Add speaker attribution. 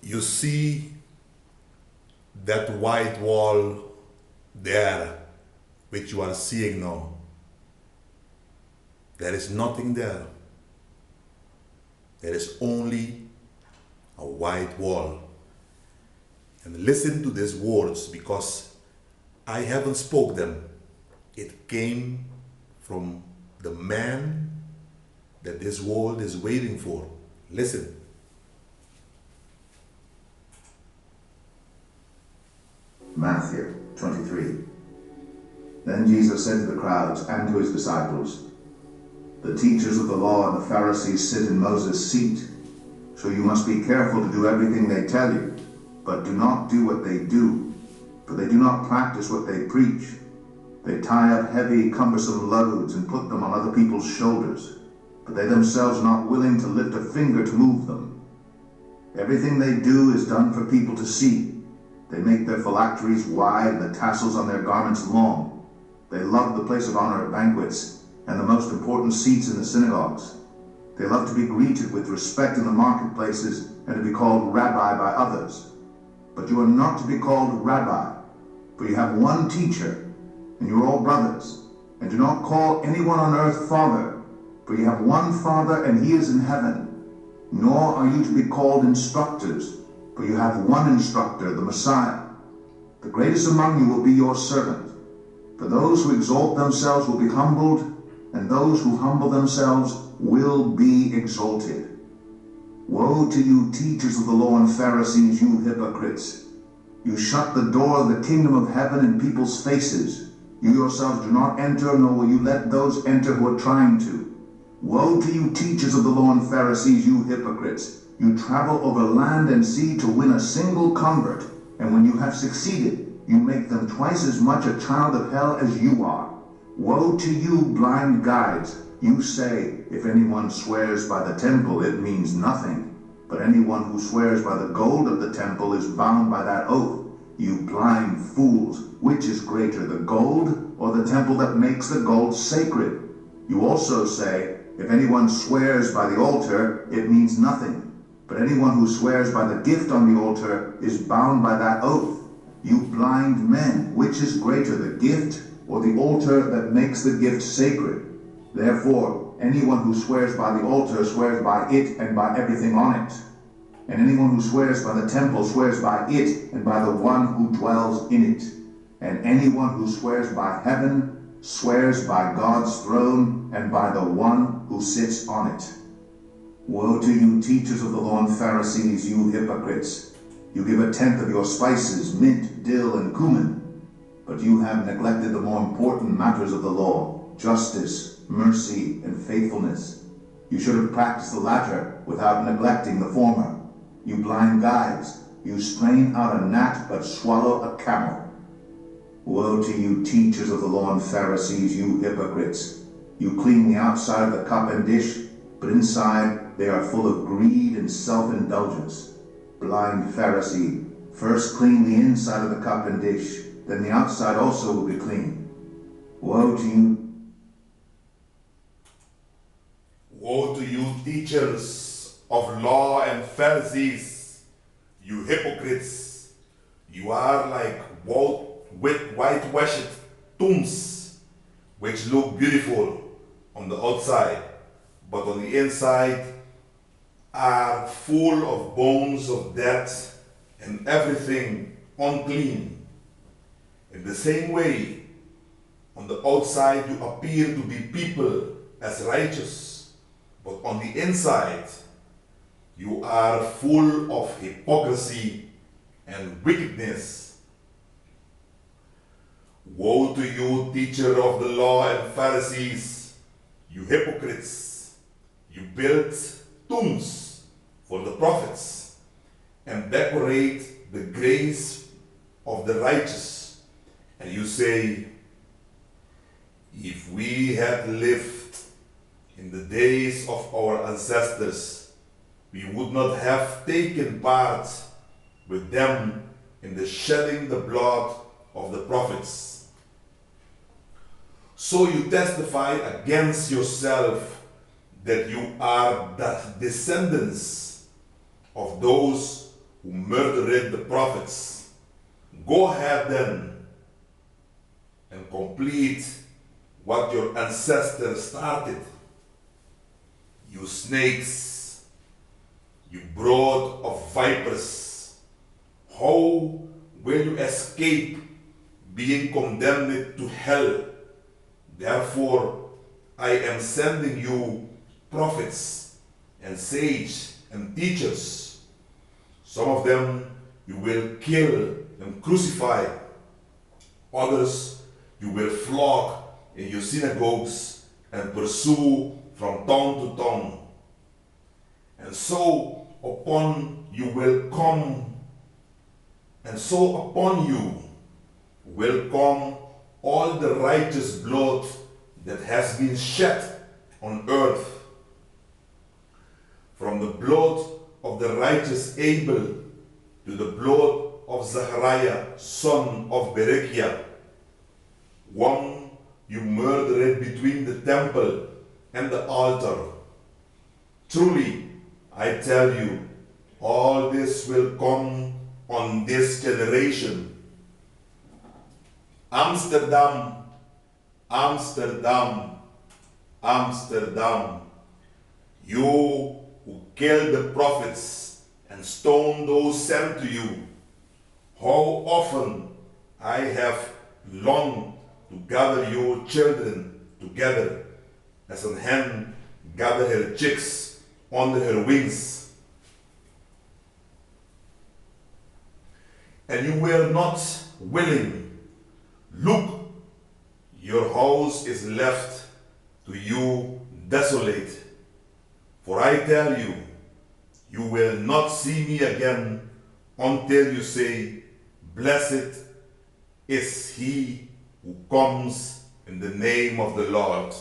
Speaker 1: You see that white wall there, which you are seeing now. There is nothing there. There is only a white wall. And listen to these words, because I haven't spoke them. It came from the man that this world is waiting for. Listen.
Speaker 2: Matthew 23. Then Jesus said to the crowds and to his disciples, "The teachers of the law and the Pharisees sit in Moses' seat, so you must be careful to do everything they tell you, but do not do what they do, for they do not practice what they preach. They tie up heavy, cumbersome loads and put them on other people's shoulders, but they themselves are not willing to lift a finger to move them. Everything they do is done for people to see. They make their phylacteries wide and the tassels on their garments long. They love the place of honor at banquets and the most important seats in the synagogues. They love to be greeted with respect in the marketplaces and to be called rabbi by others. But you are not to be called rabbi, for you have one teacher, and you are all brothers. And do not call anyone on earth father, for you have one Father, and he is in heaven. Nor are you to be called instructors, for you have one instructor, the Messiah. The greatest among you will be your servant. For those who exalt themselves will be humbled, and those who humble themselves will be exalted. Woe to you, teachers of the law and Pharisees, you hypocrites! You shut the door of the kingdom of heaven in people's faces. You yourselves do not enter, nor will you let those enter who are trying to. Woe to you, teachers of the law and Pharisees, you hypocrites! You travel over land and sea to win a single convert, and when you have succeeded, you make them twice as much a child of hell as you are. Woe to you, blind guides! You say, if anyone swears by the temple, it means nothing. But anyone who swears by the gold of the temple is bound by that oath. You blind fools! Which is greater, the gold or the temple that makes the gold sacred? You also say, if anyone swears by the altar, it means nothing. But anyone who swears by the gift on the altar is bound by that oath. You blind men! Which is greater, the gift or the altar that makes the gift sacred? Therefore, anyone who swears by the altar swears by it and by everything on it. And anyone who swears by the temple swears by it and by the one who dwells in it. And anyone who swears by heaven swears by God's throne and by the one who sits on it. Woe to you, teachers of the law and Pharisees, you hypocrites! You give a tenth of your spices, mint, dill, and cumin, but you have neglected the more important matters of the law, justice, mercy, and faithfulness. You should have practiced the latter without neglecting the former. You blind guides! You strain out a gnat but swallow a camel. Woe to you, teachers of the law and Pharisees, you hypocrites! You clean the outside of the cup and dish, but inside they are full of greed and self-indulgence. Blind Pharisee, first clean the inside of the cup and dish, then the outside also will be clean. Woe to you!
Speaker 1: Woe to you, teachers of law and Pharisees, you hypocrites! You are like whitewashed tombs, which look beautiful on the outside, but on the inside are full of bones of death and everything unclean. In the same way, on the outside you appear to be people as righteous, but on the inside you are full of hypocrisy and wickedness. Woe to you, teacher of the law and Pharisees, you hypocrites! You build tombs for the prophets and decorate the graves of the righteous. And you say, if we had lived in the days of our ancestors, we would not have taken part with them in the shedding the blood of the prophets. So you testify against yourself that you are the descendants of those who murdered the prophets. Go ahead then and complete what your ancestors started. You snakes, you brood of vipers, how will you escape being condemned to hell? Therefore, I am sending you prophets and sages and teachers. Some of them you will kill and crucify. Others you will flog in your synagogues and pursue from town to town. And so upon you will come all the righteous blood that has been shed on earth, from the blood of the righteous Abel to the blood of Zachariah, son of Berechiah, one you murdered between the temple and the altar. Truly, I tell you, all this will come on this generation. Amsterdam, Amsterdam, Amsterdam, you who killed the prophets and stoned those sent to you, how often I have longed to gather your children together as an hen gathers her chicks under her wings. And you were not willing. Look, your house is left to you desolate. For I tell you, you will not see me again until you say, blessed is he who comes in the name of the Lord.